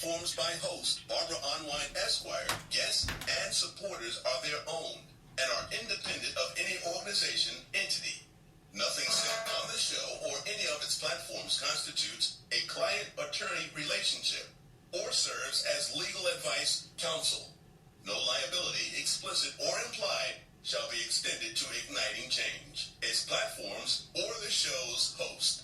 platforms by host Barbra Arnwine Esquire, guests, and supporters are their own and are independent of any organization, entity. Nothing said on the show or any of its platforms constitutes a client-attorney relationship or serves as legal advice, counsel. No liability, explicit or implied, shall be extended to Igniting Change, its platforms, or the show's host.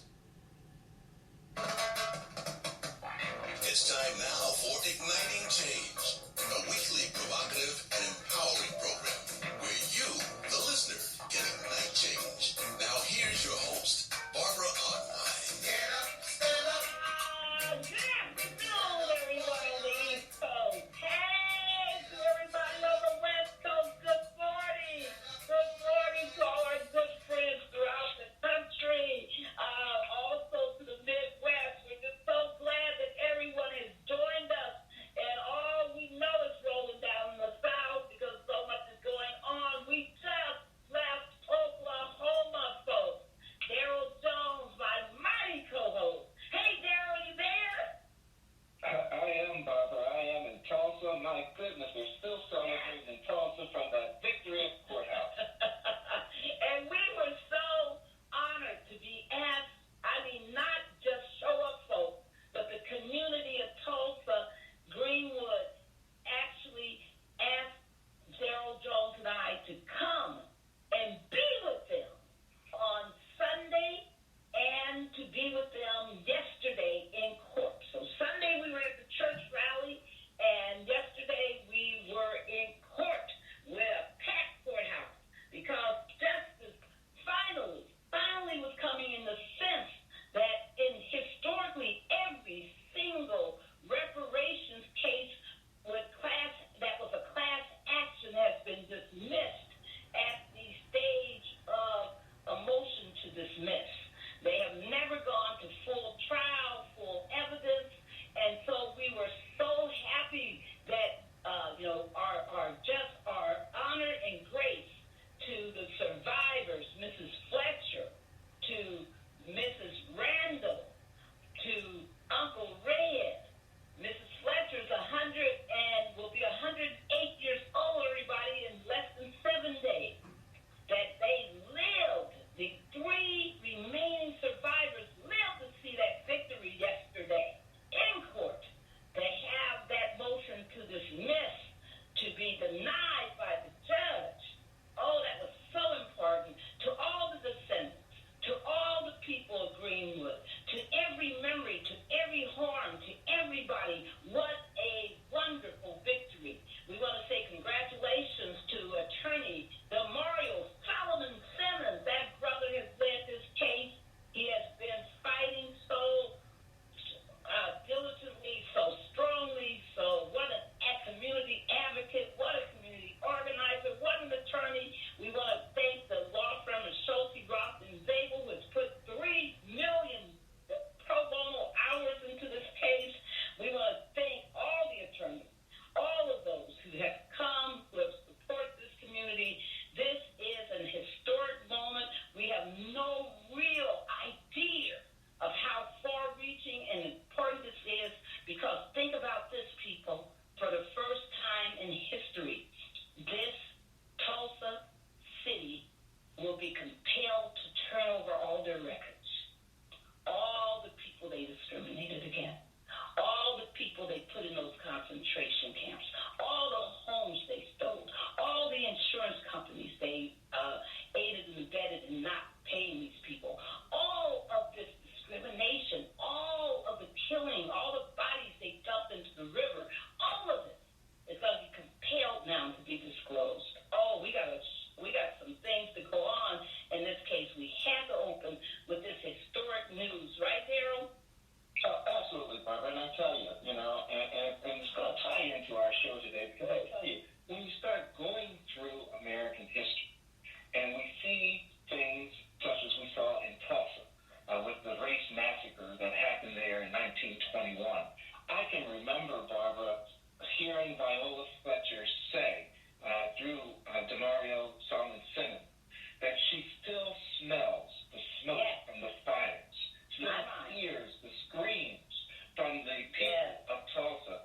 It's time now for Igniting Change, a weekly provocative and empowering program where you, the listener, can ignite change. Now here's your host, Barbra Arnwine. Get up, stand up. Good afternoon, everybody on the East Coast. Hey, to everybody on the West Coast, good morning. Good morning to all our good friends throughout the country. Also to the Midwest. We're just so glad that everyone has joined us. And all we know is rolling down in the South because so much is going on. We just left Oklahoma, folks. Daryl Jones, my mighty co-host. Hey, Daryl, you there? I am, Barbara. I am in Tulsa. My goodness, we're still celebrating in Tulsa from the Victory at Courthouse. And we were so honored to be asked, not just show up folks, but the community of Tulsa, Greenwood, actually asked Daryl Jones and I to come and be with them on Sunday and to be with them yesterday in court. So Sunday we were at the church rally, and yesterday we were in court with a packed courthouse because justice finally was coming in the sense that in historically every single reparations case that was a class action has been dismissed at the stage of a motion to dismiss. They have never gone to full trial, full evidence, and so we were so happy that our honor and grace to the survivors, Mrs. Fletcher, to Mrs. Randall, to Uncle Red. Mrs. Fletcher is 100 and will be 108 years old, everybody, in less than 7 days. That they lived, the three remaining survivors lived to see that victory yesterday in court. To have that motion to dismiss to be denied by the judge. Oh, that was so important to all the descendants, to all the people of Greenwood, to every memory, to every harm, to everybody. What a wonderful victory. We want to say congratulations to attorney Mario Solomon Simmons. That brother has led this case. He has been fighting so diligently, so strongly. So what a community advocate, what a community organizer, what an attorney. We want to thank the law firm of Schulte, Roth, and Zabel, who has put 3 million pro bono hours into this case. We want to thank all the attorneys, all of those who have come, who have supported this community. This is an historic moment. We have no real idea of how far-reaching and important this is, because think about this, people. For the first time in history, this Tulsa city will be compelled to turn over all their records. All the people they discriminated against. All the people they put in those concentration camps. All the homes they stole. All the insurance companies they aided and abetted in not paying these people. All of this discrimination, all of the killing, all the bodies they dumped into the river, all of it is going to be compelled now to be disclosed. Oh, we got some things to go on in this case. We have to open with this historic news, right, Daryl? Absolutely, Barbara. And I tell you, and it's going to tie into our show today, because I tell you, when you start going through American history and we see things such as we saw in Tulsa with the race massacre that happened there in 1921, I can remember, Barbara, hearing Viola Fletcher say through Demario Solomon Simmons that she still smells the smoke from the fires, still hears the screams from the people of Tulsa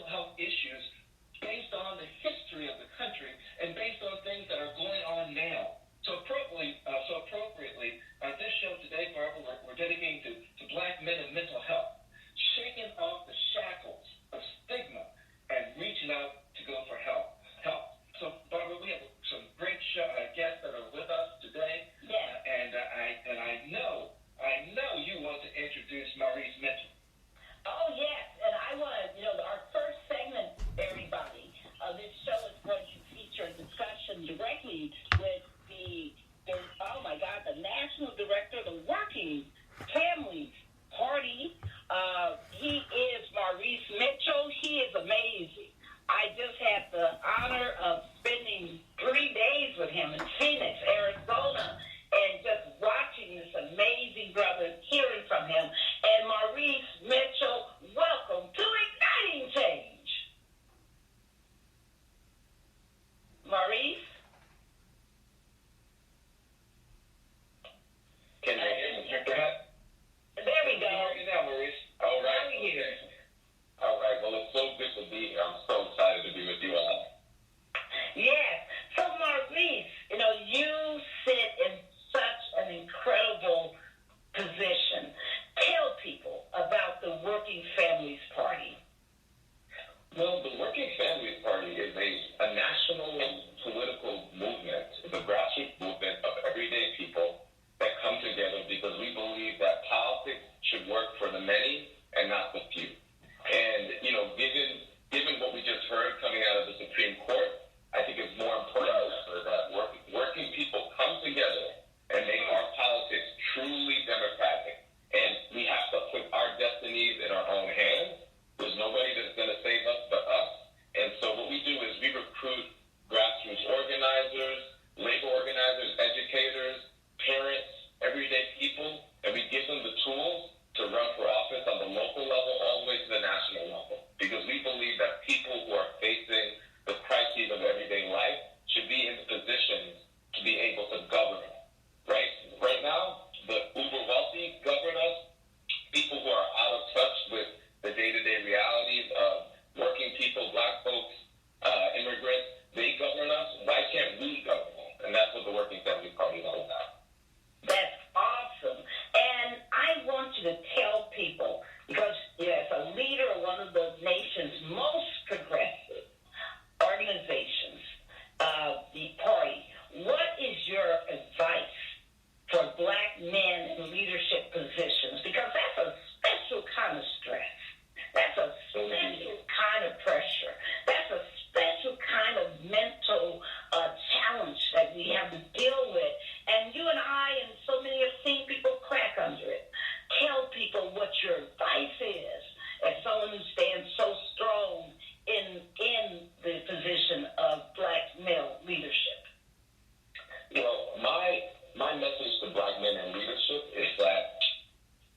mental health issues based on the history of the country and based on things that are going on now. So appropriately, this show today, Barbara, we're dedicating to black men and mental health, shaking off the shackles of stigma and reaching out to go for help. So, Barbara, we have some great guests that are with us today. Yes. And I know you want to introduce Maurice Mitchell. Oh, yes. And I want to, our first segment, everybody, this show is going to feature a discussion directly with the National Director of the Working Families Party. He is Maurice Mitchell. He is amazing. I just had the honor of spending 3 days with him in Phoenix, Arizona, and just watching this amazing brother, hearing from him. And Maurice Mitchell, welcome to Igniting Change. Maurice? Can you hear me? There we go. Can you hear me now, Maurice? All right. Now we hear. All right. Well, it's so good to be here. I'm so excited to be with you all. Yes. So, Maurice, you sit in such an incredible position. Tell people about the Working Families Party. Well, the Working Families Party is a national political movement. It's a grassroots movement of everyday people that come together because we believe that politics should work for the many and not the few. And, given what we just heard coming out of the Supreme Court, I think it's more important that working people come together and make our politics truly democratic. And we have to put our destinies in our own hands. There's nobody that's going to save us but us. And so what we do is we recruit grassroots organizers, labor organizers, educators, parents, everyday people, and we give them the tools to run for office on the local level all the way to the national level. Because we believe that people who are facing the crises of everyday life should be in positions to be able to govern. Right now, the uber wealthy govern us. People who are out of touch with the day-to-day realities of working people, black folks, immigrants, they govern us. Why can't we govern them? And that's what the Working Family Party is all about. That's awesome. And I want you to tell people, because as a leader of one of the nation's most progressive organizations, the party, what is your advice for black men in leadership positions? Because that's a special kind of stress. That's a special kind of pressure. That's a special kind of mental challenge that we have to deal with. And you and I and so many have seen people crack under it. Tell people what your advice is as someone who stands so strong in the position of black male leadership. Well, my message to black men in leadership is that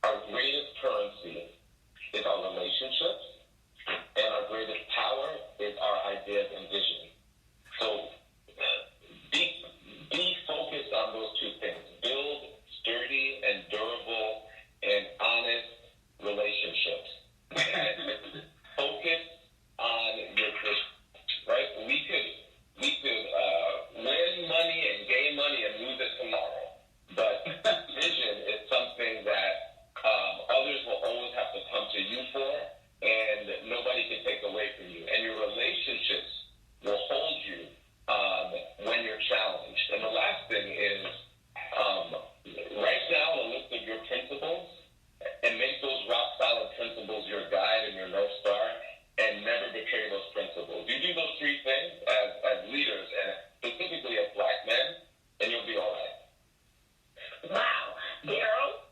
our greatest currency is our relationships, and our greatest power is our ideas and vision. So be focused on those two things. Build sturdy and durable and honest relationships. And focus on your vision, right? We could win money and gain money and lose it tomorrow. But vision is something that others will always have to come to you for, and nobody can take away from you. And your relationships will hold you when you're challenged. And the last thing is write down a list of your principles and make those rock-solid principles your guide and your North Star, and never betray those principles. You do those three things as leaders, and specifically as black men, and you'll be all right. Wow. Daryl?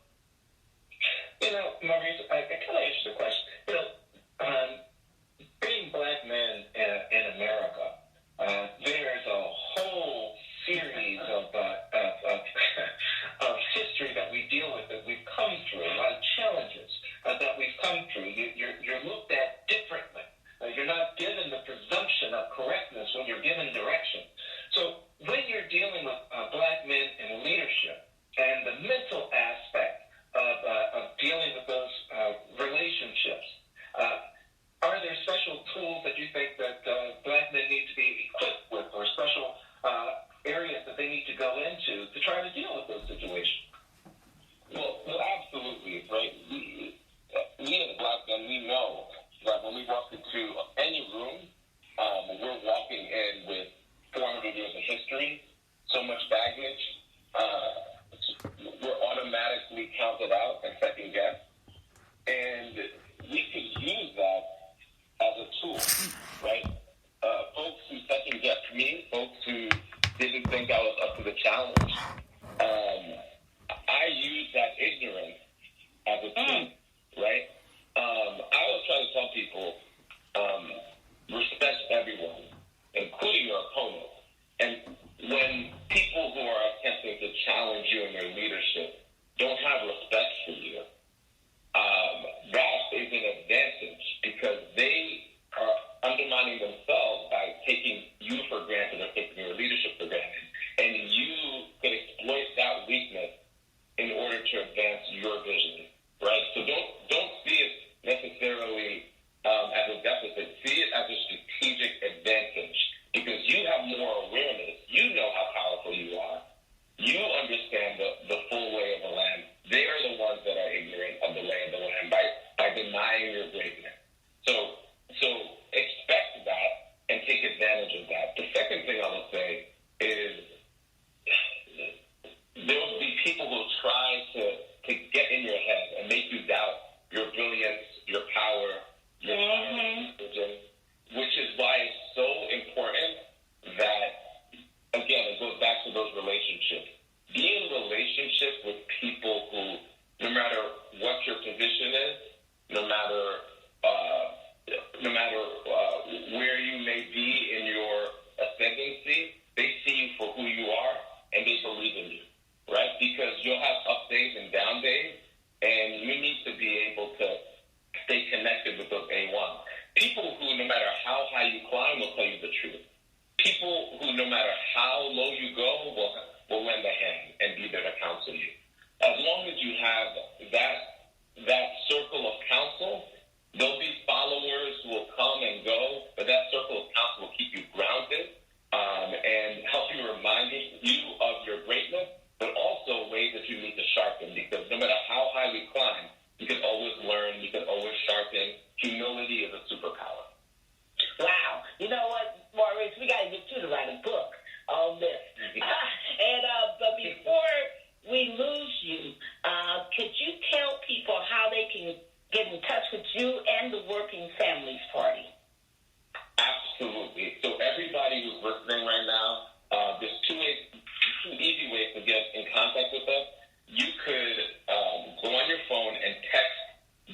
Maurice, I kind of answered the question. Being black men in America, there's a whole series of history that we deal with, that we've come through, a lot of challenges that we've come through. You're looked at differently. You're not given the presumption of correctness when you're given direction. So when you're dealing with black men in leadership and the mental aspect of dealing with those relationships, are there special tools tools that you think that black men need to be equipped with, or special areas that they need to go into to try to deal with those situations? Well, absolutely, right? We as black men, we know that when we walk into any room, we're walking in with 400 years of history, so much baggage. We're automatically counted out and second guessed. And we could use that as a tool, right? Folks who second guessed me, folks who didn't think I was up to the challenge, I use that ignorance as a tool, right? I always try to tell people, respect everyone, including your opponent. And when people who are attempting to challenge you in their leadership don't have respect for you, that is an advantage, because they are undermining themselves by taking you for granted or taking your leadership for granted. And you could exploit that weakness in order to advance your vision, right? So don't see it necessarily as a deficit. See it as a strategic advantage, because you have more awareness. You know how powerful you are. You understand the full lay of the land. They are the ones that are ignorant of the lay of the land by denying your greatness. So expect that and take advantage of that. The second thing I will say is there will be people who try to get in your head and make you doubt your brilliance, your power, your vision, which is why it's so important that, again, it goes back to those relationships. Be in relationship with people who, no matter what your position is, no matter where you may be in your ascendancy, they see you for who you are and they believe in you, right? Because you'll have up days and down days, and you need to be able to stay connected with those A1. People who, no matter how high you climb, will tell you the truth. People who, no matter how low you go, will lend a hand and be there to counsel you. As long as you have that circle of counsel, there'll be followers who will come and go, but that circle of counsel will keep you grounded and help you remind you of your greatness, but also ways that you need to sharpen, because no matter how high we climb, you can always learn, you can always sharpen. Humility is a superpower. Wow. You know what, Maurice, we got to get you to write a book on this. But before we lose you, could you tell people how they can get in touch with you and the Working Families Party? Absolutely. So everybody who's listening right now, there's two easy ways to get in contact with us. You could go on your phone and text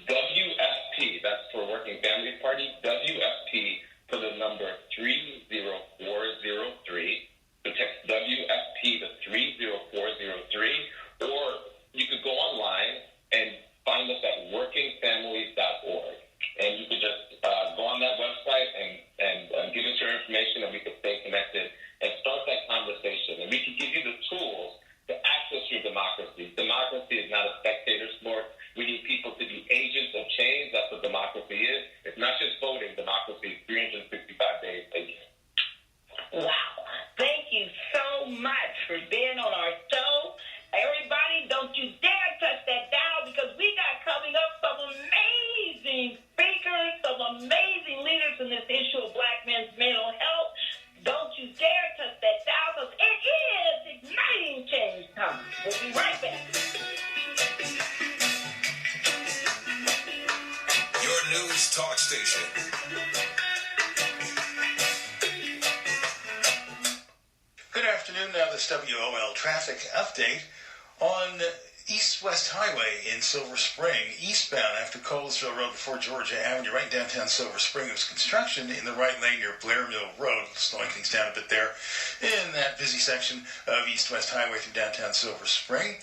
WFP, that's for Working Families Party, WFP to the number 30403. So text WFP to 30403, or you could go online and find us at workingfamilies.org. And you could just go on that website and give us your information, and we could stay connected and start that conversation. And we can give you the tools to access your democracy. Democracy is not a spectator sport. We need people to be agents of change. That's what democracy is. It's not just voting. Democracy is 365 days a year. Wow. Thank you so much for being on our show. Everybody, don't you dare touch that dial, because we got coming up some amazing speakers, some amazing leaders in this issue of black men's mental health. Don't you dare touch that dial, because it is igniting change time. We'll be right back. Your news talk station. Good afternoon. Now this WOL traffic update on East-West Highway in Silver Spring, eastbound after Colesville Road before Georgia Avenue, right in downtown Silver Spring. There was construction in the right lane near Blair Mill Road, slowing things down a bit there in that busy section of East-West Highway through downtown Silver Spring.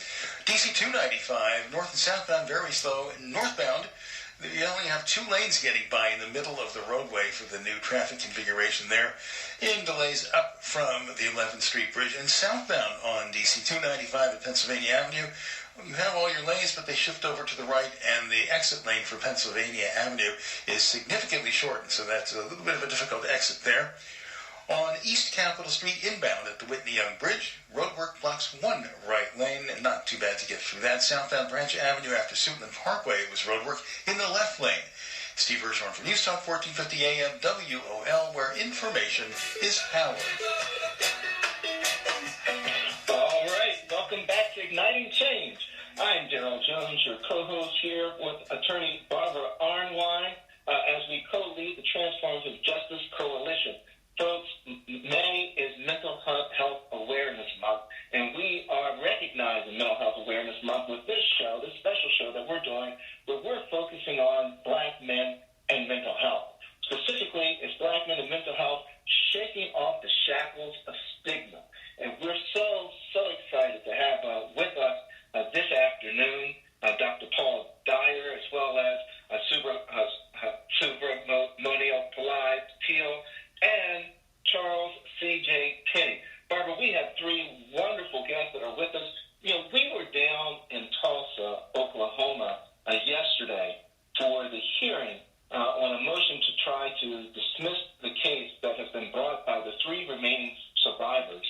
DC 295, north and southbound, very slow. Northbound, you only have 2 lanes getting by in the middle of the roadway for the new traffic configuration there, in delays up from the 11th Street Bridge, and southbound on DC 295 at Pennsylvania Avenue, You have all your lanes, but they shift over to the right, and the exit lane for Pennsylvania Avenue is significantly shortened, so that's a little bit of a difficult exit there. On East Capitol Street inbound at the Whitney Young Bridge, roadwork blocks one right lane, and not too bad to get through that. Southbound Branch Avenue after Suitland Parkway was roadwork in the left lane. Steve Hirschhorn for News Talk 1450 AM WOL, where information is power. All right, welcome back to Igniting Change. I'm Daryl Jones, your co-host here with attorney Barbra Arnwine as we co-lead the Transformative Justice Coalition. Folks, May is Mental Health Awareness Month, and we are recognizing Mental Health Awareness Month with this show, this special show that we're doing, where we're focusing on Black men and mental health. Specifically, it's Black men and mental health shaking off the shackles of stigma. And we're so excited to have with us this afternoon Dr. Paul Dyer, as well as Subramonial Pillai-Teal, and Charles C.J. Penny. Barbara, we have three wonderful guests that are with us. You know, we were down in Tulsa, Oklahoma, yesterday for the hearing on a motion to try to dismiss the case that has been brought by the three remaining survivors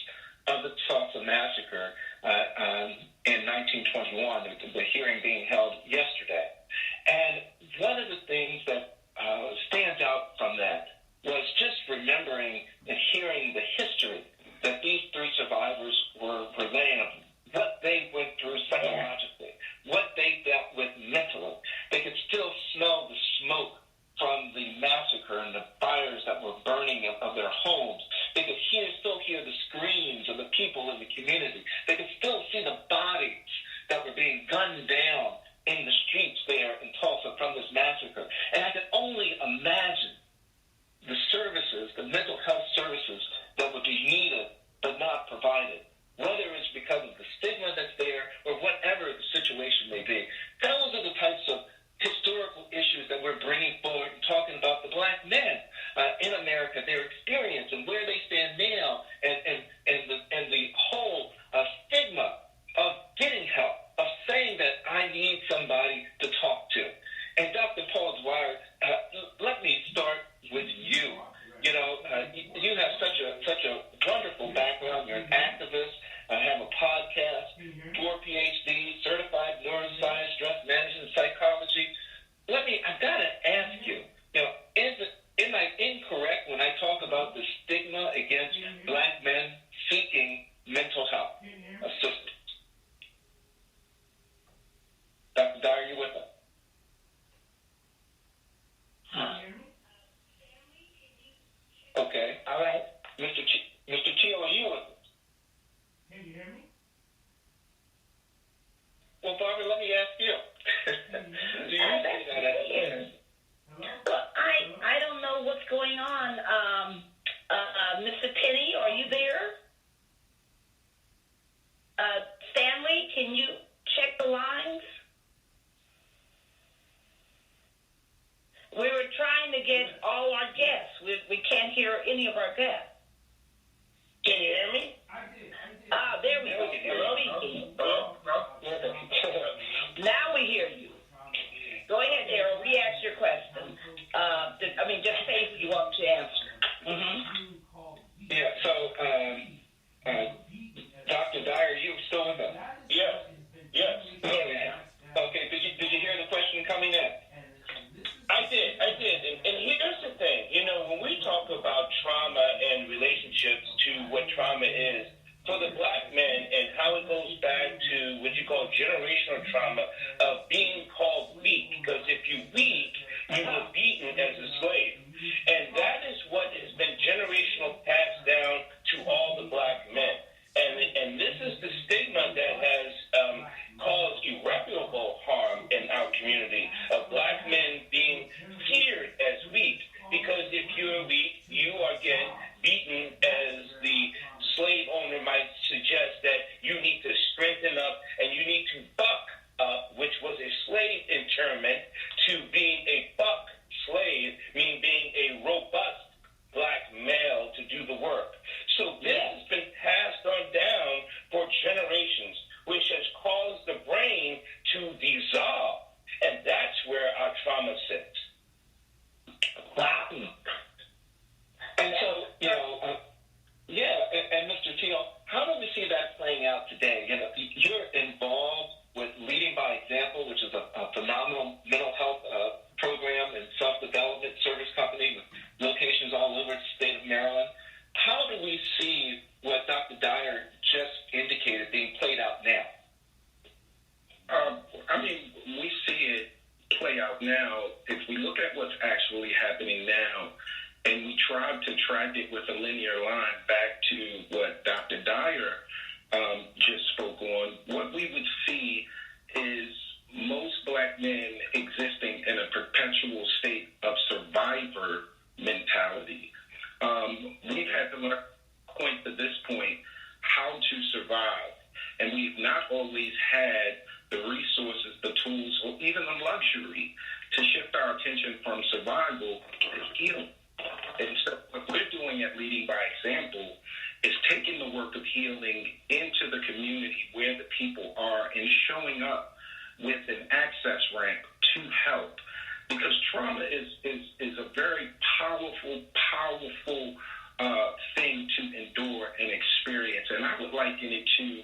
of the Tulsa massacre in 1921, the hearing being held yesterday. And one of the things that stands out from that was just remembering and hearing the history that these three survivors were relaying of what they went through psychologically, what they dealt with mentally. They could still smell the smoke from the massacre and the fires that were burning of their homes. They could still hear the screams of the people in the community. They could still see the bodies that were being gunned down in the streets there in Tulsa from this massacre. And I could only imagine the services, the mental health services that would be needed but not provided, whether it's because of the stigma that's there or whatever the situation may be. Those are the types of historical issues that we're bringing forward and talking about the Black men in America, their experience and where they stand now, and the whole stigma of getting help, of saying that I need somebody to talk to. And Dr. Paul Dyer, let me start with you. You know, you have such a wonderful background. You're an activist. Have a podcast, 4 PhDs, certified neuroscience, stress management, psychology. I've got to ask you, you know, am I incorrect when I talk about the stigma against Black men seeking mental health assistance? Dr. Dyer, you with us? Okay. All right. Mr. Teal, are you with us? Can you hear me? Well, Barbara, let me ask you. Do you see that as a Well, I don't know what's going on. Mr. Penny, are you there? Stanley, can you check the lines? We were trying to get all our guests. We can't hear any of our guests. Can you hear me? I did. There we go. You're speaking. Now we hear you. Go ahead, Daryl. Re-ask your question. Just say if you want to answer. Mm-hmm. Yeah, so, Dr. Dyer, you still with us? Yes. Okay, did you hear the question coming in? I did. And here's the thing. You know, when we talk about trauma and relationships to what trauma is, for the Black men and how it goes back to what you call generational trauma of being called weak, because if you weak, you were beaten as a slave. And that is what has been generational passed down to all the Black men. And this is the stigma that has caused irreparable harm in our community of Black men being feared as weak, because if you're weak, you are again beaten, as the slave owner might suggest that you need to strengthen up and you need to buck up, which was a slave internment, to being a buck slave, meaning being a robust Black male to do the work. So this has been passed on down for generations, which has caused the brain Mr. Teal, how do we see that playing out today? You know, you're involved with Leading by Example, which is a phenomenal mental health program and self-development service company with locations all over the state of Maryland. How do we see what Dr. Dyer just indicated being played out now? We see it play out now. If we look at what's actually happening now, and we try to track it with a linear line back to what Dr. Dyer just spoke on, what we would see is most black men existing in a perpetual state of survivor mentality. We've had to learn, point to this point, how to survive. And we've not always had the resources, the tools, or even the luxury to shift our attention from survival to healing. And so what we're doing at Leading by Example is taking the work of healing into the community where the people are and showing up with an access ramp to help. Because trauma is a very powerful thing to endure and experience. And I would liken it to,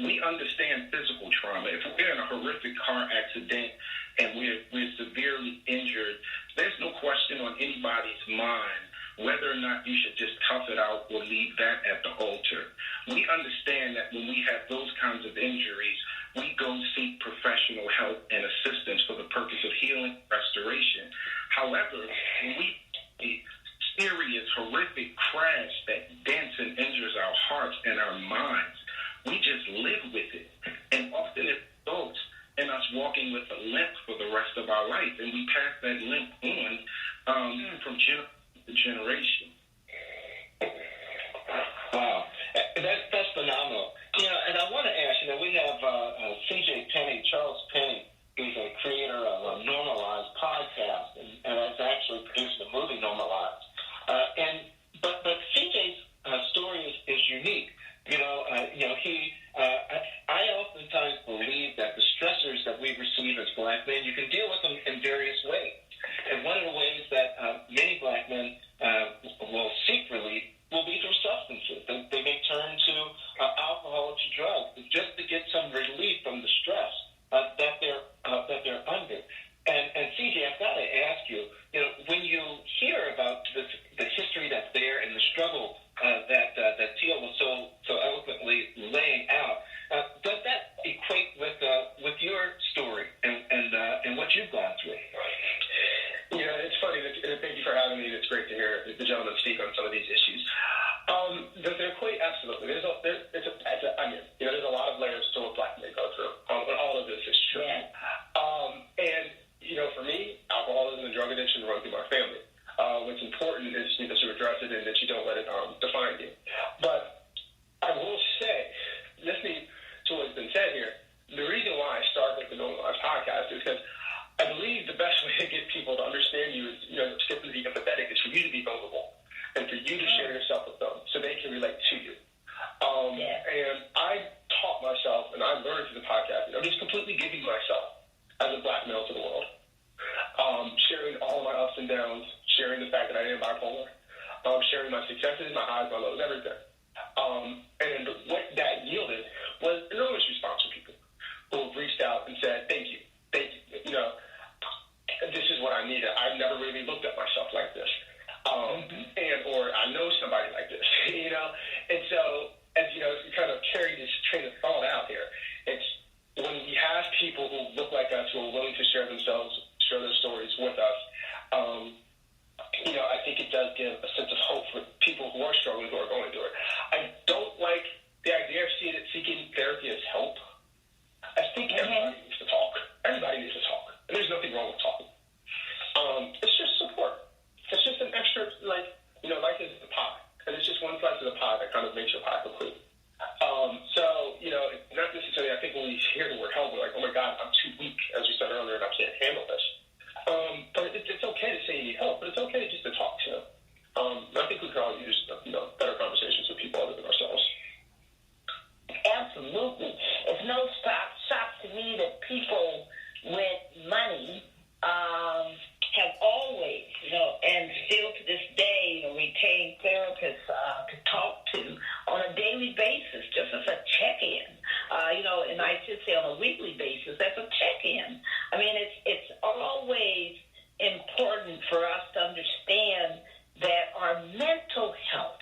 we understand physical trauma. If we're in a horrific car accident and we're severely injured, there's no question on anybody's mind whether or not you should just tough it out or leave that at the altar. We understand that when we have those kinds of injuries, we go seek professional help and assistance for the purpose of healing, restoration. However, when we see serious, horrific crash that dents and injures our hearts and our minds, we just live with it. And often it results in us walking with a limp for the rest of our life, and we pass that limp on from generation to generation. Wow, that's phenomenal. You know, and I want to ask, you know, we have C.J. Penny, Charles Penny, who's a creator of a Normalized podcast, and has actually produced the movie Normalized. But C.J.'s story is unique. I oftentimes believe that the stressors that we receive as black men, you can deal with them in various ways. And one of the ways that many black men will seek relief will be through substances. They may turn to alcohol, to drugs, just to get some relief from the stress that they're under. And CJ, I've got to ask you, when you hear about the history that's there and the struggle that Teal was so eloquently laying out, does that equate with your story and what you've gone through? Yeah, it's funny. Thank you for having me. It's great to hear the gentleman speak on some of these issues. Does it equate? Absolutely. There's a lot of layers to what black men go through. All of this is true. Yeah. And for me, alcoholism and drug addiction run through my family. What's important is that you address it and that you don't let it define you. But I will say, listening to what's been said here, the reason why I started with the Normalized podcast is because I believe the best way to get people to understand you is, simply be empathetic, is for you to be vulnerable and for you to share yourself with them so they can relate to you. And I taught myself, and I learned through the podcast, just completely giving myself as a black male to the world. Sharing all my ups and downs, sharing the fact that I am bipolar, sharing my successes, my highs, my lows, everything. And what that yielded was enormous response from people who have reached out and said, thank you. This is what I needed. I've never really looked at myself like this. Or I know somebody like this, And so, as you kind of carry this train of thought out here, it's when we have people who look like us, who are willing to share their stories with us, I think it does give a sense of hope for people who are struggling, who are going through it. I don't like the idea of seeking therapy as help. I think everybody needs to talk. Everybody needs to talk. And there's nothing wrong with talking. It's just support. It's just an extra, life is the pie. And it's just one slice of the pie that kind of makes your pie complete. Not necessarily, I think when we hear the word help, we're like, oh my God, I'm too weak, as we said earlier, and I can't handle this. But it's okay to say you need help, but it's okay just to talk to. I think we could all use, better conversations with people other than ourselves. Absolutely. It's no shock to me that people with money have always, and still to this day, retain therapists to talk to a weekly basis as a check-in. I mean, it's always important for us to understand that our mental health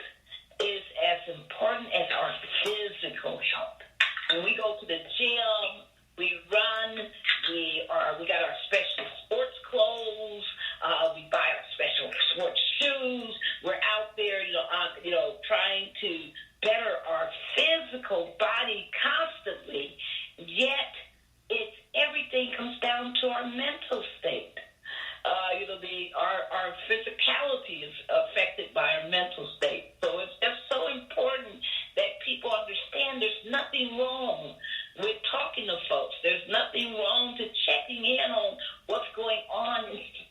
is as important as our physical health. When we go to the gym, we run, we got our special sports clothes, we buy our special sports shoes. We're out there, trying to better our physical body constantly. Yet, everything comes down to our mental state. Our physicality is affected by our mental state. So it's just so important that people understand there's nothing wrong with talking to folks. There's nothing wrong to checking in on what's going on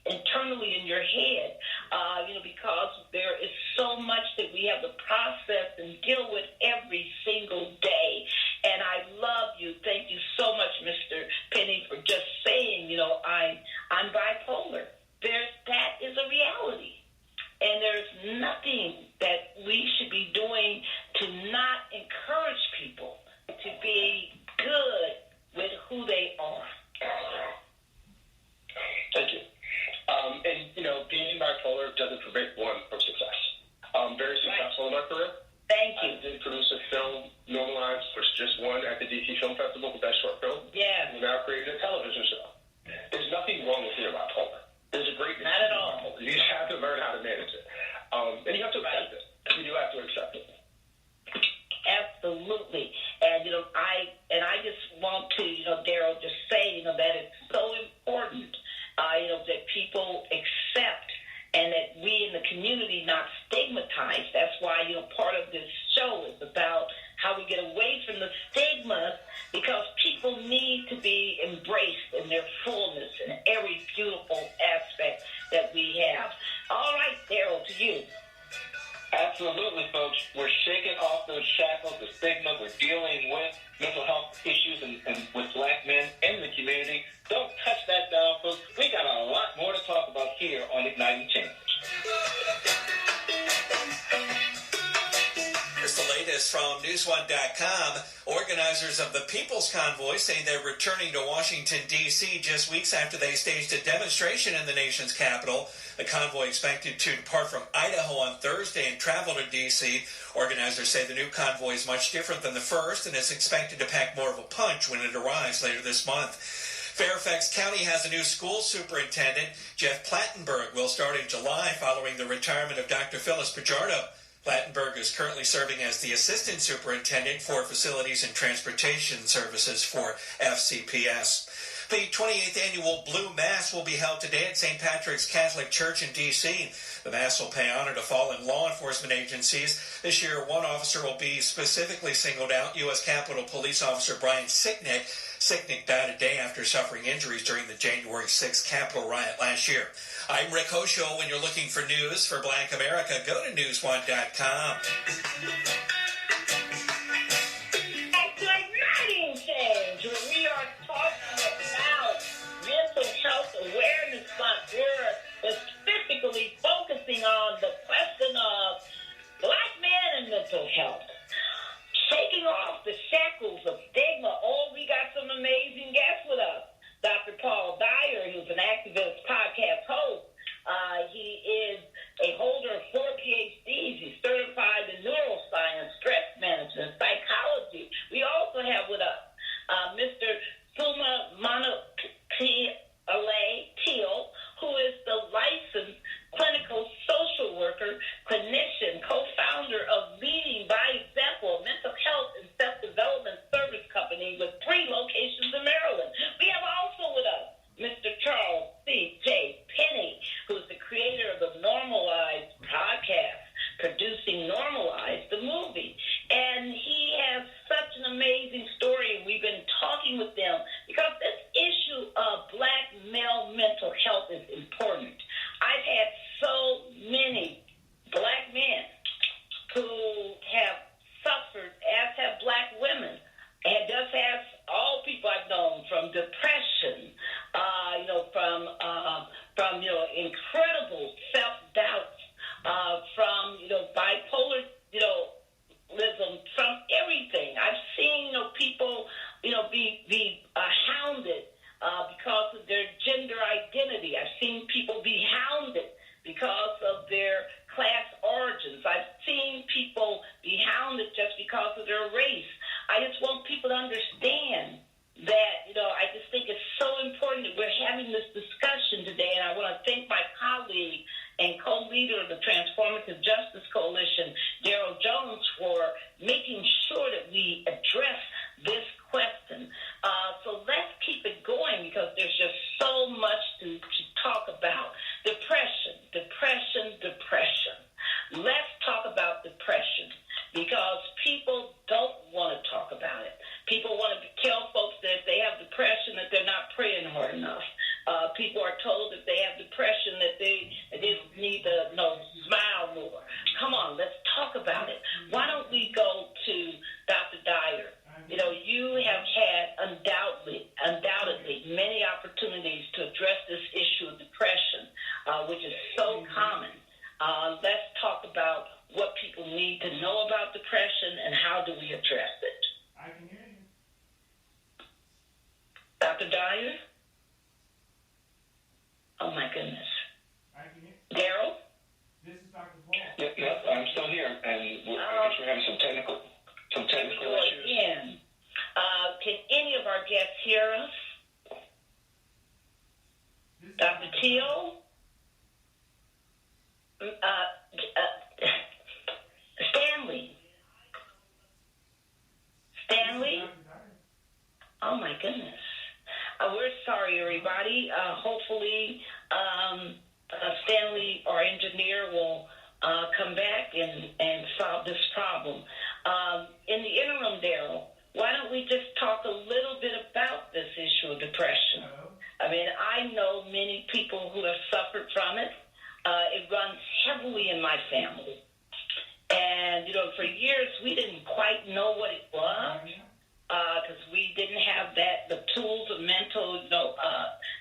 internally in your head, because there is so much that we have to process and deal with every single day. And I love you. Thank you so much, Mr. Penny, for just saying, I'm bipolar. That is a reality. And there's nothing that we should be doing to not encourage people to be good with who they are. Thank you. Being bipolar doesn't prevent one from success. I'm very successful in my career. Thank you. I did produce a film, Normalized, which just won at the DC Film Festival for Best Short Film. Yeah. We're now creating a television show. There's nothing wrong with being bipolar. There's a great Not at all. bipolar. You just have to learn how to manage it. And you have to accept it. You have to accept it. Absolutely. And, I just want to, Daryl, just say, that it's so important, that people accept and that we in the community not stigmatize. That's why, part of this show is about how we get away from the stigma, because people need to be embraced in their fullness in every beautiful aspect that we have. All right, Daryl, to you. Absolutely, folks. We're shaking off those shackles, the stigma. We're dealing with mental health issues and with black men in the community. Don't touch that dial, folks. We got a lot more to talk about here on Igniting Change. Here's the latest from Newsone.com. Organizers of the People's Convoy say they're returning to Washington, D.C. just weeks after they staged a demonstration in the nation's capital. The convoy expected to depart from Idaho on Thursday and travel to D.C. Organizers say the new convoy is much different than the first and is expected to pack more of a punch when it arrives later this month. Fairfax County has a new school superintendent. Jeff Plattenberg will start in July following the retirement of Dr. Phyllis Pajardo. Plattenberg is currently serving as the assistant superintendent for facilities and transportation services for FCPS. The 28th annual Blue Mass will be held today at St. Patrick's Catholic Church in D.C. The Mass will pay honor to fallen law enforcement agencies. This year, one officer will be specifically singled out, U.S. Capitol Police Officer Brian Sicknick. Sicknick died a day after suffering injuries during the January 6th Capitol riot last year. I'm Rick Hosho. When you're looking for news for Black America, go to Newsone.com. Igniting Change, where we are talking about mental health awareness month. We're specifically focusing on the question of black men and mental health. Shaking off the shackles of stigma. Oh, we got some amazing guests with us. Dr. Paul Dyer, who's an activist podcast host. He is a holder of 4 PhDs. He's certified in neuroscience, stress management, psychology. We also have with us Mr. Suma Teal, who is the licensed clinical social worker, clinician, co-founder of Leading by Example, a mental health and self-development service company with 3 locations in Maryland. We have also with us Mr. Charles C.J. Penny, who's the creator of the Normalized podcast, producing Normalized, the movie. And he has such an amazing story, and we've been talking with them because this issue of black male mental health is important. I've had so many black men who the Transformative Justice Coalition, Daryl Jones, for making sure that we address this question. So let's keep it going because there's just so much to talk about. Depression. Let's talk about depression because people don't want to talk about it. People want to tell folks that if they have depression that they're not praying hard enough. People are told if they have depression that they just need to smile more. Come on, let's talk about it. Why don't we go to Dr. Dyer? You have had undoubtedly many opportunities to address this issue of depression, which is so common. Let's talk about what people need to know about depression and how do we address it. I can hear you. Dr. Dyer? Oh, my goodness. I can hear you. Daryl? This is Dr. Paul. Yep, I'm still here, and I guess we're having some technical issues. Again. Can any of our guests hear us? Dr. Teal? Stanley? Oh, my goodness. We're sorry, everybody. Hopefully, Stanley, our engineer, will come back and solve this problem. In the interim, Daryl, why don't we just talk a little bit about this issue of depression? I mean, I know many people who have suffered from it. It runs heavily in my family. And, for years, we didn't quite know what it was because we didn't have the tools of mental,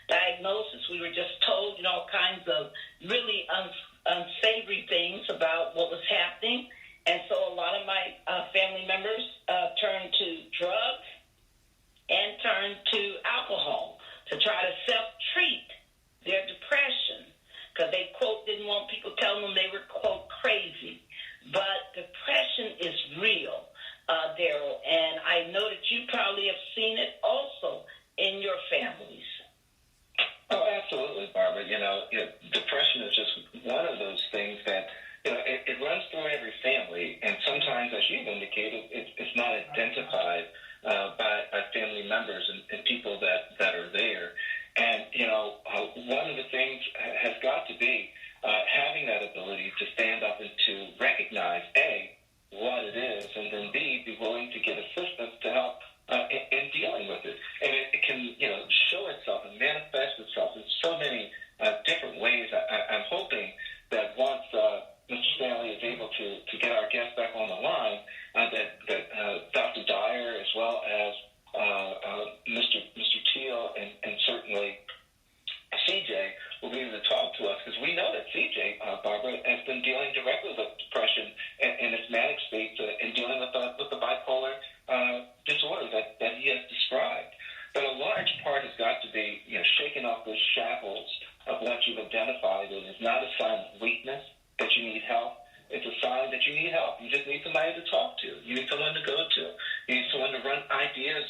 diagnosis. We were just told, all kinds of really unsavory things about what was happening. And so a lot of my family members turned to drugs and turned to alcohol to try to self-treat their depression because they, quote, didn't want people telling them they were, quote, crazy. But depression is real, Daryl, and I know that you probably have seen it also in your families. Oh, absolutely, Barbara. Depression is just one of those things that, it runs through every family, and sometimes, as you've indicated, it's not identified by family members and people that are there. And, one of the things has got to be having that ability to stand up and to recognize, A, what it is, and then B, be willing to get assistance to help in dealing with it. And it can, show itself and manifest itself in so many different ways. I'm hoping that once Mr. Stanley is able to get our guest back on the line, that Dr. Dyer as well as Mr. Teal and certainly CJ will be able to talk to us because we know that CJ, Barbara, has been dealing directly with depression and its manic states and dealing with the bipolar disorder that he has described. But a large part has got to be, shaking off those shackles of what you've identified. It is not a sign of weakness that you need help. It's a sign that you need help. You just need somebody to talk to. You need someone to go to. You need someone to run ideas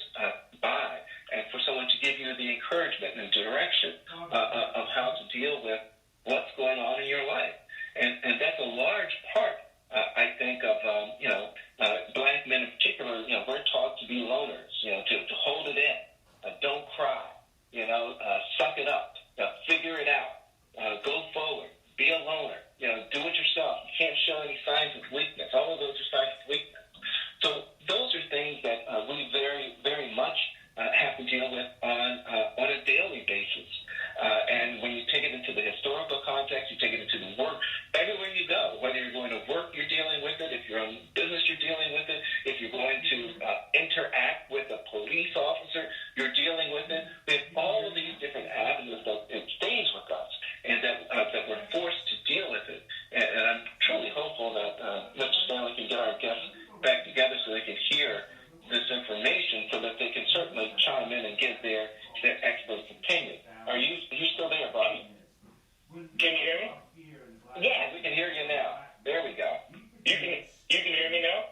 by, and for someone to give you the encouragement and direction of how to deal with what's going on in your life. And that's a large part, I think, of, Black men in particular. We're taught to be loners, to hold it in. Don't cry, suck it up, figure it out, go forward, be a loner, do it yourself. You can't show any signs of weakness. All of those are signs of weakness. So those are things that we very, very much have to deal with on a daily basis. And when you take it into the historical context, you take it into the work, everywhere you go, whether you're going to work, you're dealing with it. If you're in business, you're dealing with it. If you're going to interact with a police officer, you're dealing with it. We have all of these different avenues that it stays with us and that we're forced to deal with it. And I'm truly hopeful that Mr. Stanley can get our guests back together so they can hear this information so that they can certainly chime in and give their expert opinion. Are you still there, Bobby? Can you hear me? Yes. We can hear you now. There we go. You can hear me now?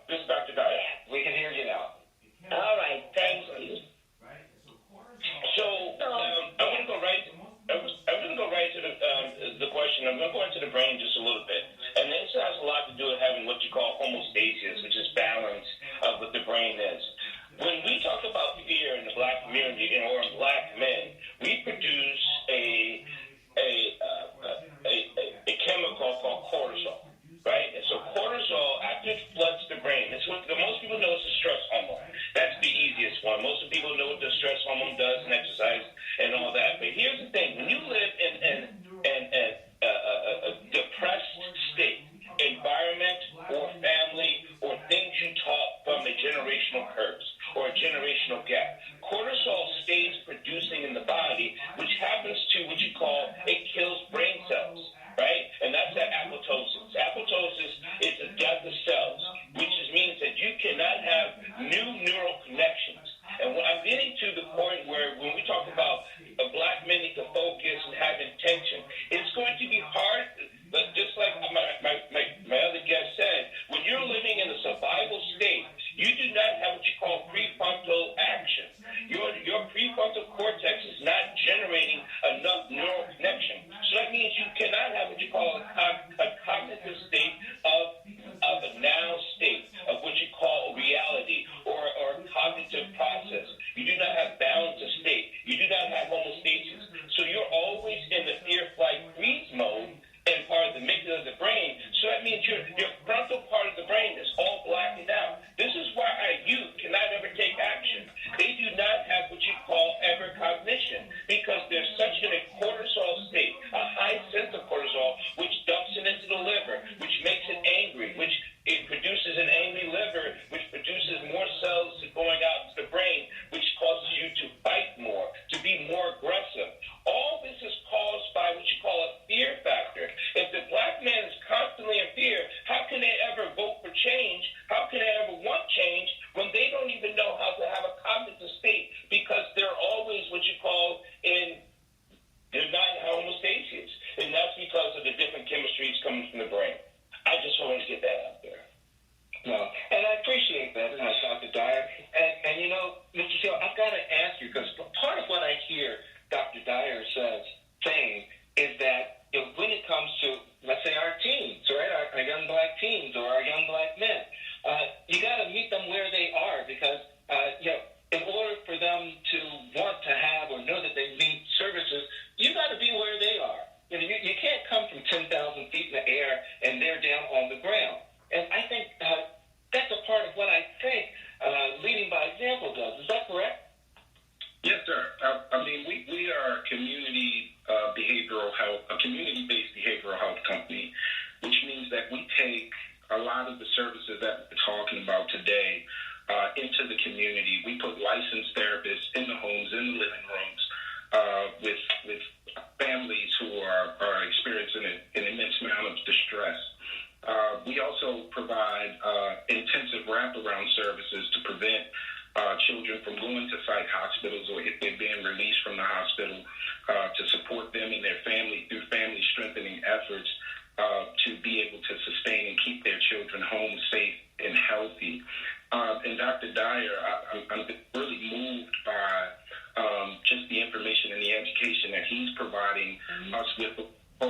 or family or things you taught from a generational curse or a generational gap. Cortisol stays producing in the body, which happens to what you call, it kills brain cells, right? And that's that apoptosis. Apoptosis is the death of cells, which means that you cannot have new neural connections. And when I'm getting to the point where when we talk about a black men need to focus and have intention, it's going to be hard, but just like my other guest said, when you're living in a survival state, you do not have what you call prefrontal action. Your prefrontal cortex is not generating enough neural connection. So that means you cannot have what you call a cognitive state of a now state, of what you call reality or cognitive process. You do not have balance of state. You do not have homeostasis. So you're always in the fear, flight, freeze mode and part of the amygdala of the brain. So that means your frontal part of the brain is all blackened out. This is why our youth cannot ever take action. They do not have what you call ever cognition because they're such in a cortisol state, a high sense of cortisol, which dumps it into the liver, which makes it angry, which it produces an angry liver, which produces more cells going out into the brain, which causes you to fight more, to be more aggressive. All this is caused by what you call a fear factor. If the black man is constantly in fear, how can they ever vote for change? How can they ever want change when they don't even know how to have a cognitive state because they're always what you call they're not in homeostasis. And that's because of the different chemistries coming from the brain. I just wanted to get that out there. Well, and I appreciate that, Dr. Dyer. And you know, Mr. Hill, I've got to ask you, because part of what I hear Dr. Dyer saying is that when it comes to, let's say, our teens, right, our young black teens or our young black men, you got to meet them where they are because, in order for them to want to have or know that they need services, you got to be where they are. You can't come from 10,000 feet in the air and they're down on the ground. And I think that's a part of what I think leading by example does. Is that correct? Yes, sir. I mean, we are a community behavioral health, a community-based behavioral health company, which means that we take a lot of the services that we're talking about today into the community. We put licensed therapists in the homes, in the living rooms, with families who are experiencing an immense amount of distress. We also provide intensive wraparound services to prevent children from going to psych hospitals or if they're being released from the hospital, to support them and their family through family strengthening efforts to be able to sustain and keep their children home safe and healthy. And Dr. Dyer, I'm really moved by just the information and the education that he's providing us with,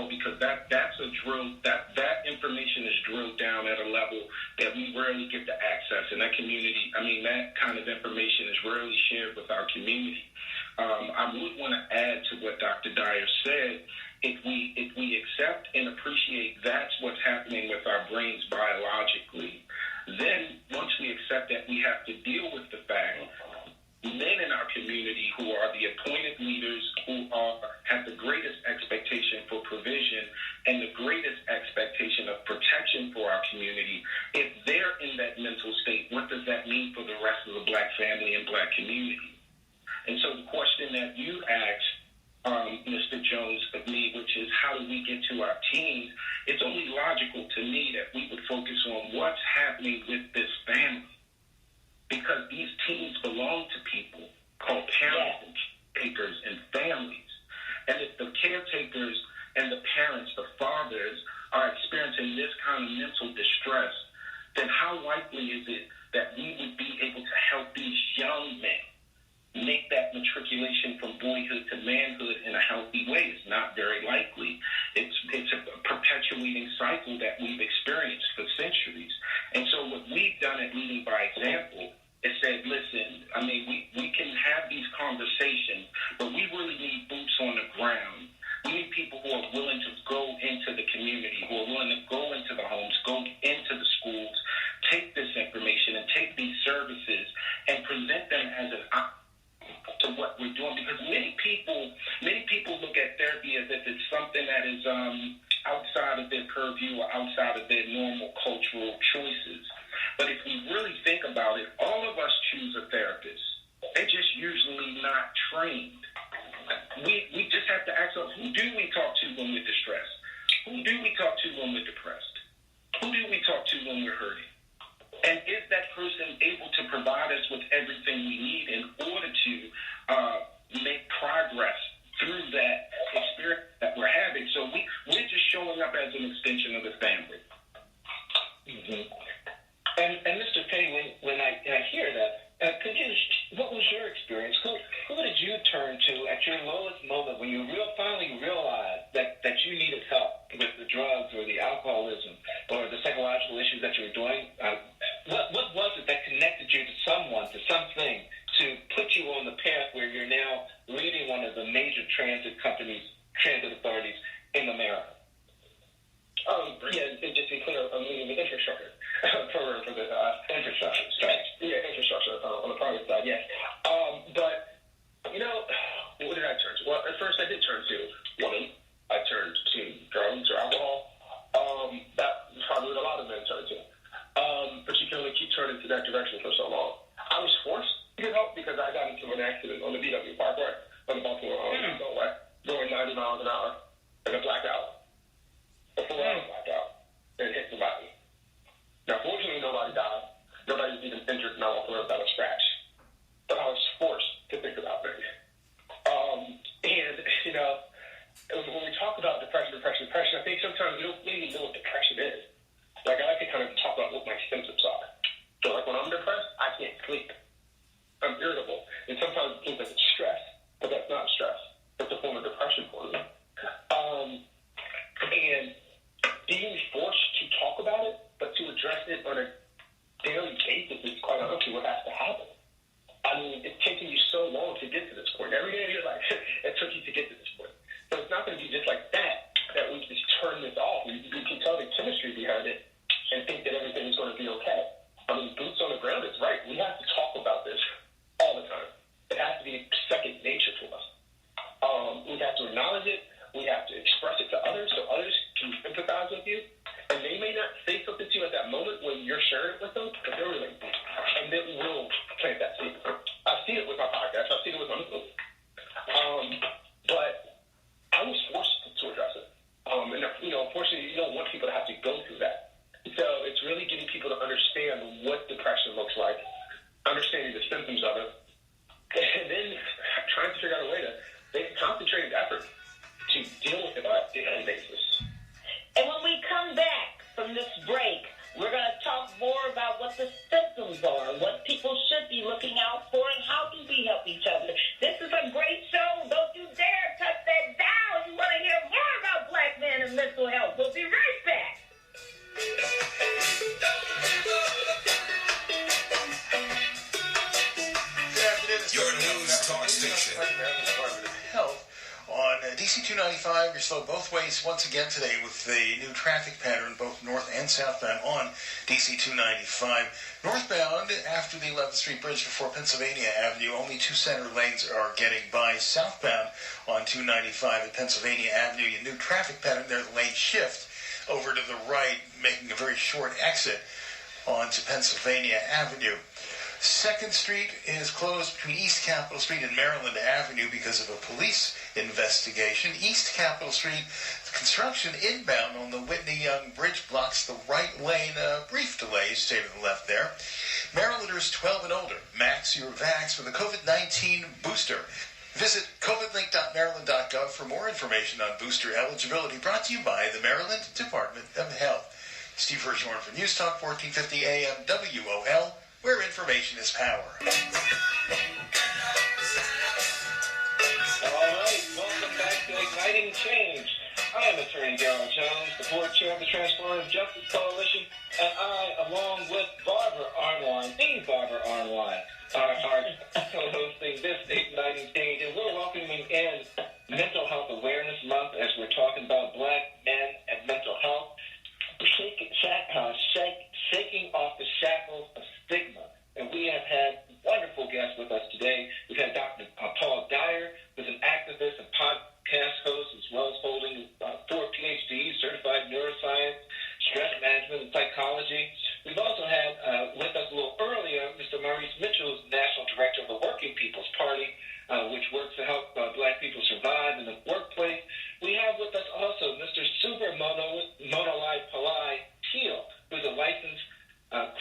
because that's a drill, that information is drilled down at a level that we rarely get to access. And that community, that kind of information is rarely shared with our community. I would want to add to what Dr. Dyer said. If we accept and appreciate that's what's happening with our brains biologically, then once we accept that, we have to deal with the fact men in our community who are the appointed leaders, who have the greatest expectation for provision and the greatest expectation of protection for our community, if they're in that mental state, what does that mean for the rest of the black family and black community? And so the question that you asked, Mr. Jones, of me, which is how do we get to our teens, it's only logical to me that we would focus on what's happening with this family. Because these teens belong to people called parents and caretakers and families. And if the caretakers and the parents, the fathers, are experiencing this kind of mental distress, then how likely is it that we would be able to help these young men make that matriculation from boyhood to manhood in a healthy way? It's not very likely. It's a perpetuating cycle that we've experienced for centuries. And so what we've done at Leading by Example is said, listen, we can have these conversations, but we really need boots on the ground. We need people who are willing to go into the community, who are willing to go into the homes, go into the schools, take this information and take these services and present them as an option to what we're doing. Because many people look at therapy as if it's something that is outside of their purview or outside of normal cultural choices. But if we really think about it, all of us choose a therapist. They're just usually not trained. We just have to ask ourselves, who do we talk to when we're distressed? Who do we talk to when we're depressed? Who do we talk to when we're hurting? And is that person able to provide us with everything we need in order to make progress through that experience that we're having? So we're just showing up as an extension of the family. Mm-hmm. And Mr. Payne, when I hear that, what was your experience? Who did you turn to at your lowest moment when you finally realized that you needed help with the drugs or the alcoholism or the psychological issues that you were doing? What was it that connected you to someone, to something, to put you on the path where you're now leading one of the major transit authorities in America? Just to be clear, I'm leading the infrastructure program for the Infrastructure. Yeah, infrastructure on the private side, yes. But, what did I turn to? Well, at first I did turn to women. I turned to drugs or alcohol. That is probably what a lot of men turn to. But you can only keep turning to that direction for so long. I was forced to get help because I got into an accident on the BW Parkway on the Baltimore Way, going 90 miles an hour in a blackout. A 4-hour blackout. And hit somebody. Now, fortunately, nobody died. Nobody was even injured, and I walked away without a scratch. But I was forced to think about things. When we talk about depression, I think sometimes we don't really know what depression is. Like, I like to kind of talk about what my symptoms are. So, like, when I'm depressed, I can't sleep. I'm irritable. And sometimes it seems like it's stress, but that's not stress. It's a form of depression for me. And being forced to talk about it, but to address it on a daily basis is quite honestly what has to happen. I mean, it's taken you so long to get to this point. Every day of your life, it took you to get to this point. So it's not going to be just like that we just turn this off. We can tell the chemistry behind it and think that everything is going to be okay. I mean, boots on the ground is right. We have to talk about this all the time. It has to be second nature to us. We have to acknowledge it. We have to express it to others so others can empathize with you. And they may not say something to you at that moment when you're sharing it with them, but they're really, and it will plant that seed. I've seen it with my podcast. I've seen it with my movie. But I was forced to address it. Unfortunately, you don't want people to have to go through that. So it's really getting people to understand what depression looks like, understanding the symptoms of it, and then trying to figure out a way to make a concentrated effort to deal with it on a daily basis. And when we come back from this break, we're going to talk more about what the symptoms are, what people should be looking out for, and how do we help each other. This is a great show. Don't you dare touch that dial. You want to hear more about Black men and mental health. We'll be right back. Good afternoon. Your news talk station. Maryland Department of Health. On DC 295, you're slow both ways once again today with the new traffic pattern, both north and southbound on DC 295. Northbound, after the 11th Street Bridge before Pennsylvania Avenue, only two center lanes are getting by. Southbound on 295 at Pennsylvania Avenue, your new traffic pattern there, the lane shift over to the right, making a very short exit onto Pennsylvania Avenue. 2nd Street is closed between East Capitol Street and Maryland Avenue because of a police investigation. East Capitol Street, construction inbound on the Whitney Young Bridge blocks the right lane. Brief delay, stay to the left there. Marylanders 12 and older, max your vax with a COVID-19 booster. Visit covidlink.maryland.gov for more information on booster eligibility. Brought to you by the Maryland Department of Health. Steve Hirschhorn for News Talk 1450 AM WOL, where information is power. All right, welcome back to Igniting Change. I am Attorney Daryl Jones, the board chair of the Transformative Justice Coalition, and I, along with Barbra Arnwine, the Barbra Arnwine, are co-hosting this Igniting Change, and we're welcoming in Mental Health Awareness Month as we're talking about Black men and mental health, shaking off the shackles of stigma. And we have had wonderful guests with us today. We've had Dr. Paul Dyer, who's an activist and podcast host, as well as holding 4 PhDs, certified neuroscience, stress management, and psychology. psychology. We've also had with us a little earlier Mr. Maurice Mitchell, who's National Director of the Working People's Party, which works to help black people survive in the workplace. We have with us also Mr. Subra Monolai Pillai Teal, who's a licensed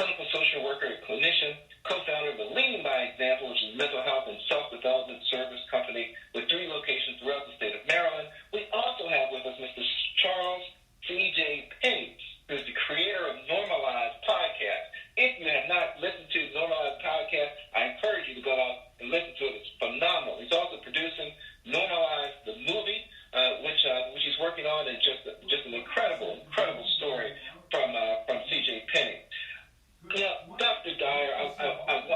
clinical social worker and clinician, co-founder of the Leading by Example, which is a mental health and self-development service company with 3 locations throughout the state of Maryland. We also have with us Mr. Charles C.J. Penny, who's the creator of Normalized Podcast. If you have not listened to Normalized Podcast, I encourage you to go out and listen to it. It's phenomenal. He's also producing Normalized the movie, which he's working on, and just an incredible story from C.J. Penny. Dr. Dyer,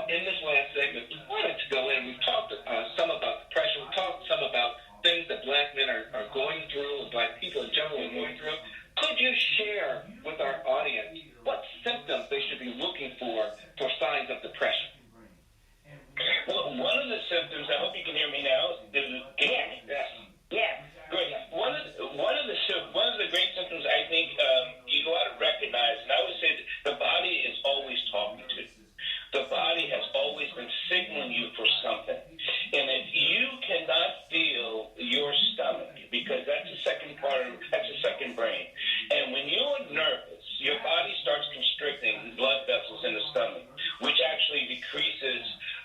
in this last segment, we wanted to go in. We've talked some about depression. We've talked some about things that black men are going through, and black people in general are going through. Could you share with our audience what symptoms they should be looking for signs of depression? Well, one of the symptoms, I hope you can hear me now. Yes. Great. One of the great symptoms I think you go out to recognize, and I would say the body is always talking to you. The body has always been signaling you for something. And if you cannot feel your stomach, because that's the second brain. And when you're nervous, your body starts constricting blood vessels in the stomach, which actually decreases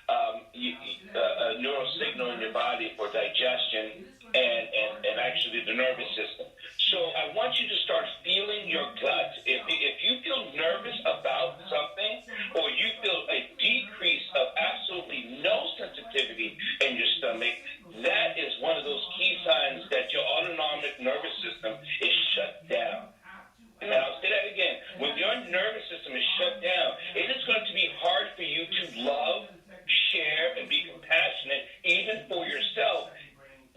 a neural signal in your body for digestion and actually the nervous system. So I want you to start feeling your gut. If you feel nervous about something, or you feel a decrease of absolutely no sensitivity in your stomach, that is one of those key signs that your autonomic nervous system is shut down. And I'll say that again. When your nervous system is shut down, it is going to be hard for you to love, share, and be compassionate, even for yourself,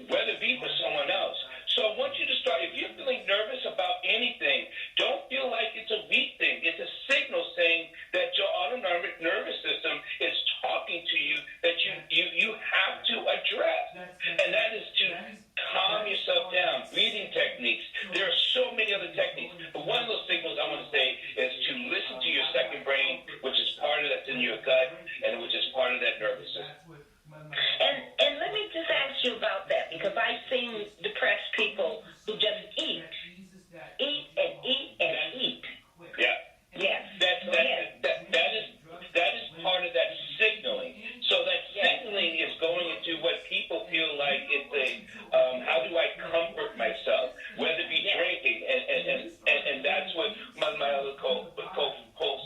whether it be for someone else. So I want you to start, if you're feeling nervous about anything, don't feel like it's a weak thing. It's a signal saying that your autonomic nervous system is talking to you that you have to address. And that is to calm yourself down. Breathing techniques. There are so many other techniques. But one of those signals I want to say is to listen to your second brain, which is part of that's in your gut, and which is part of that nervous system. And let me just ask you about that, because I've seen depressed people who just eat. Yeah. Yes. That is part of that signaling. So that signaling is going into what people feel like it's how do I comfort myself, whether it be drinking, and that's what my other co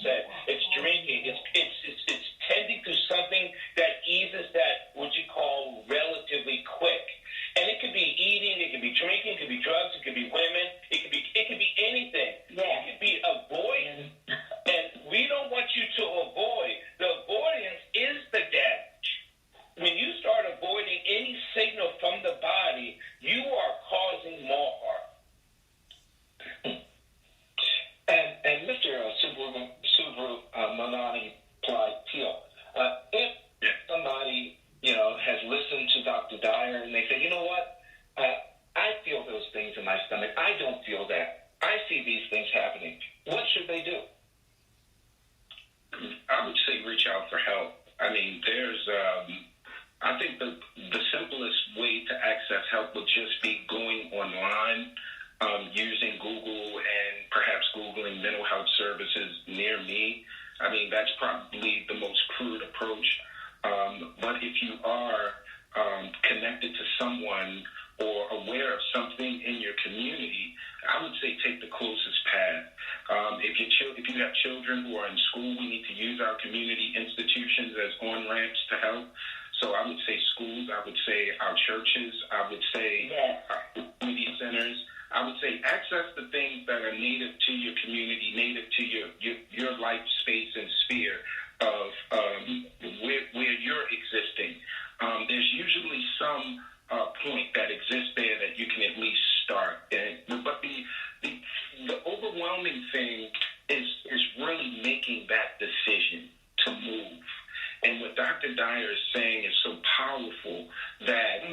said. It's drinking. It's tending to something that eases that what you call relatively quick. And it could be eating, it could be drinking, it could be drugs, it could be women, it could be anything. Yeah. It could be avoidance, and we don't want you to avoid. The avoidance is the damage. When you start avoiding any signal from the body, you are causing more harm. And Mr. Subra Manani Teal, if somebody has listened to Dr. Dyer and they say, you know what, I feel those things in my stomach. I don't feel that. I see these things happening. What should they do? I would say reach out for help. I mean, I think the simplest way to access help would just be going online, using Google and perhaps Googling mental health services near me. I mean, that's probably the most crude approach. But if you are connected to someone or aware of something in your community, I would say take the closest path. If you have children who are in school, we need to use our community institutions as on-ramps to help. So I would say schools, I would say our churches, I would say our community centers. I would say access the things that are native to your community, native to your life space and sphere of where you're existing. There's usually some point that exists there that you can at least start. But the overwhelming thing is really making that decision to move. And what Dr. Dyer is saying is so powerful that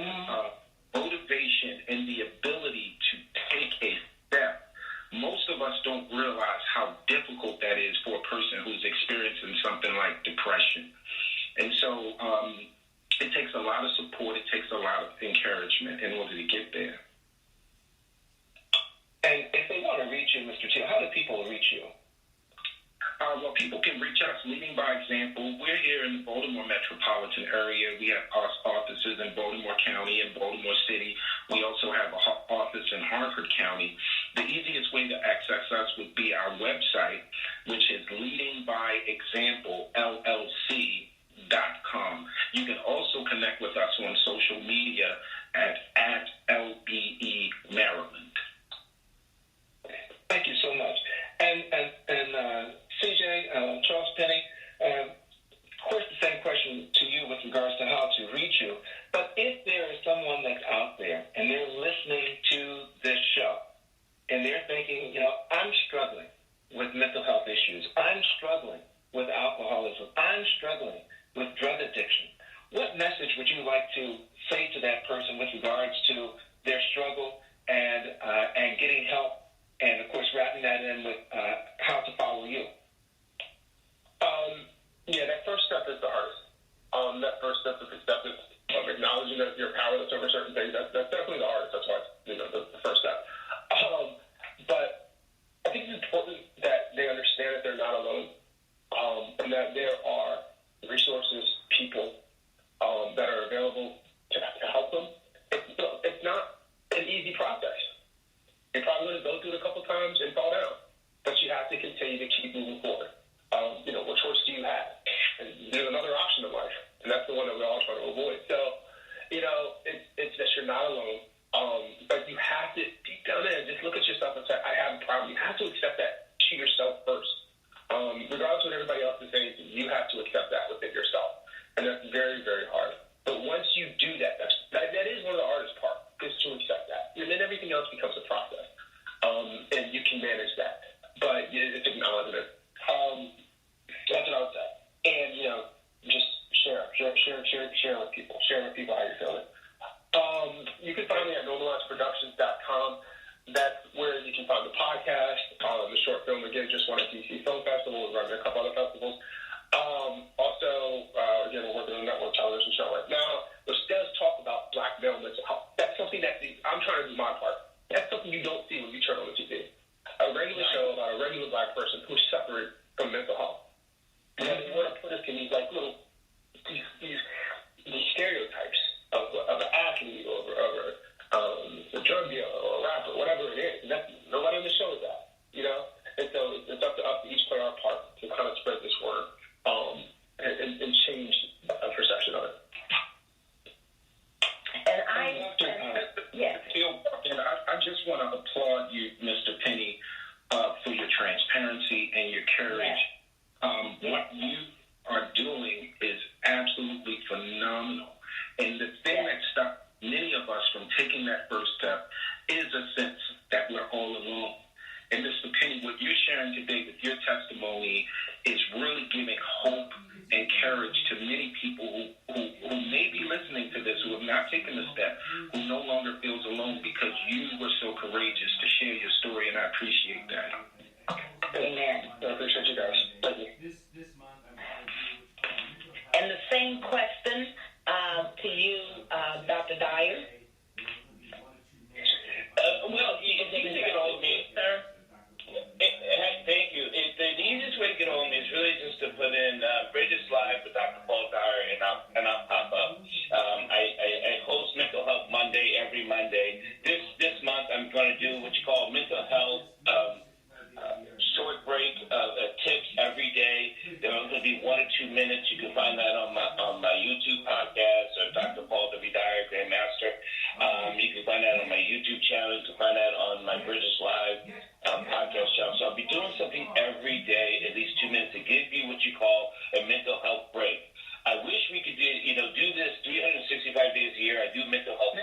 motivation and the ability to take a step, most of us don't realize how difficult that depression. And so it takes a lot of support. It takes a lot of encouragement in order to get there. And if they want to reach you, Mr. Teal, how do people reach you? Well, people can reach us leading by example. We're here in the Baltimore metropolitan area. We have offices in Baltimore County and Baltimore City. We also have an office in Harford County. The easiest way to access us would be our website, which is leadingbyexamplellc.com. You can also connect with us on social media at LBE Maryland. Thank you so much. And CJ, Charles Penny, of course, the same question to you with regards to how to reach you. But if there is someone that's out there and they're listening to this show and they're thinking, I'm struggling with mental health issues, I'm struggling with alcoholism, I'm struggling with drug addiction, what message would you like to say to that person with regards to their struggle and getting help, and of course wrapping that in with how to follow you? Yeah, that first step is the hardest. That first step of acceptance, of acknowledging that you're powerless over certain things, that's definitely the hardest. That's why the first step. But I think it's important that they understand that they're not alone, and that there are resources, people that are available to help them. It's not an easy process. You're probably going to go through it a couple times and fall down, but you have to continue to keep moving forward. What choice do you have? And there's another option in life, and that's the one that we're all trying to avoid. So, it's that you're not alone, but you have to, deep down there, just look at yourself and say, I have a problem. You have to accept that to yourself first. Regardless of what everybody else is saying, you have to accept that within yourself, and that's very, very hard. But once you do that, that is one of the hardest parts, is to accept that. And then everything else becomes a process, and you can manage that. But it's acknowledging it. That's what I would say. And, just share with people. Share with people how you're feeling. You can find me at normalizeproductions.com. That's where you can find the podcast. The short film, again, just won at DC Film Festival. We're running a couple other festivals. Also, we're working on a network television show right now, which does talk about black male mental health. That's something that I'm trying to do my part. That's something you don't see when you turn on the TV. A regular show about a regular black person who's suffering from mental health. And they want to put us in these these stereotypes of an athlete or a drug dealer or a rapper, whatever it is. And nobody in the show is that, And so it's up to us to each play our part to kind of spread this word and change a perception of it. And I just want to applaud you, Mr. Penny, for your transparency and your courage. Yes. What you are doing is absolutely phenomenal. And the thing that stops many of us from taking that first step is a sense that we're all alone. And Mr. Penny, what you're sharing today with your testimony is really giving hope and courage to many people who may be listening to this, who have not taken the step, who no longer feels alone because you were so courageous to share your story, and I appreciate that. Amen. I appreciate you guys. Thank you. And the same question to you, Dr. Dyer. Well, it's easy to get hold of me, sir. Thank you. The easiest way to get hold of me is really just to put in Bridges Live with Dr. Paul Dyer, and I'll pop up. I host Mental Health Monday every Monday. This month I'm going to do what you call mental health short break tips every day. They're going to be 1 or 2 minutes. You can find that on my YouTube podcast or Dr. Paul W. Dyer, Grandmaster. You can find that on my YouTube channel. You can find that on my Bridges Live podcast channel. So I'll be doing something every day, at least 2 minutes, to give you what you call a mental health break. I wish we could do this 365 days a year. I do mental health.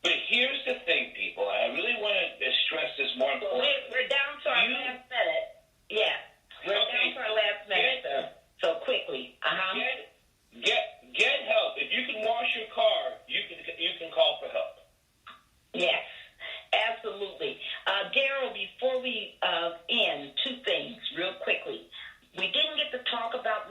But here's the thing, people. I really want to stress this more important. We're down to our last minute. Yeah. We're down to our last minute, sir. So quickly. Get help. If you can wash your car, you can call for help. Yes, absolutely. Daryl, before we end, 2 things real quickly. We didn't get to talk about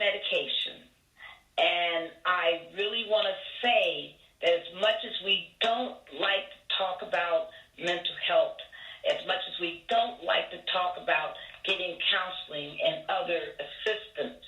counseling and other assistance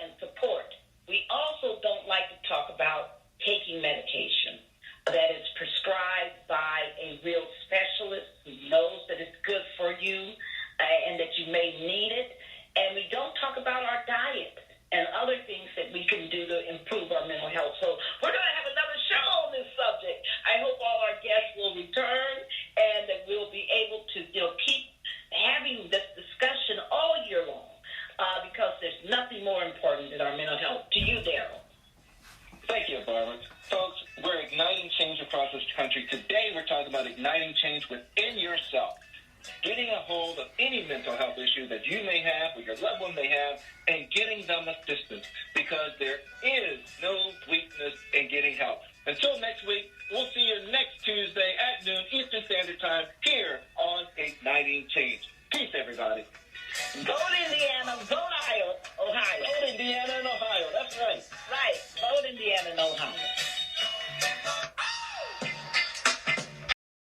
and support. We also don't like to talk about taking medication that is prescribed by a real specialist who knows that it's good for you and that you may need it. And we don't talk about our diet and other things that we can do to improve our mental health. So we're going to have another show on this subject. I hope all our guests will return and that we'll be able to keep having this discussion all year long because there's nothing more important than our mental health. To you, Daryl. Thank you, Barbara. Folks, we're igniting change across this country. Today, we're talking about igniting change within yourself. Getting a hold of any mental health issue that you may have or your loved one may have and getting them assistance because there is no weakness in getting help. Until next week, we'll see you next Tuesday at noon Eastern Standard Time here on Igniting Change. Peace, everybody. Vote Indiana, vote Ohio. Vote Indiana and Ohio. That's right. Right. Vote Indiana and Ohio.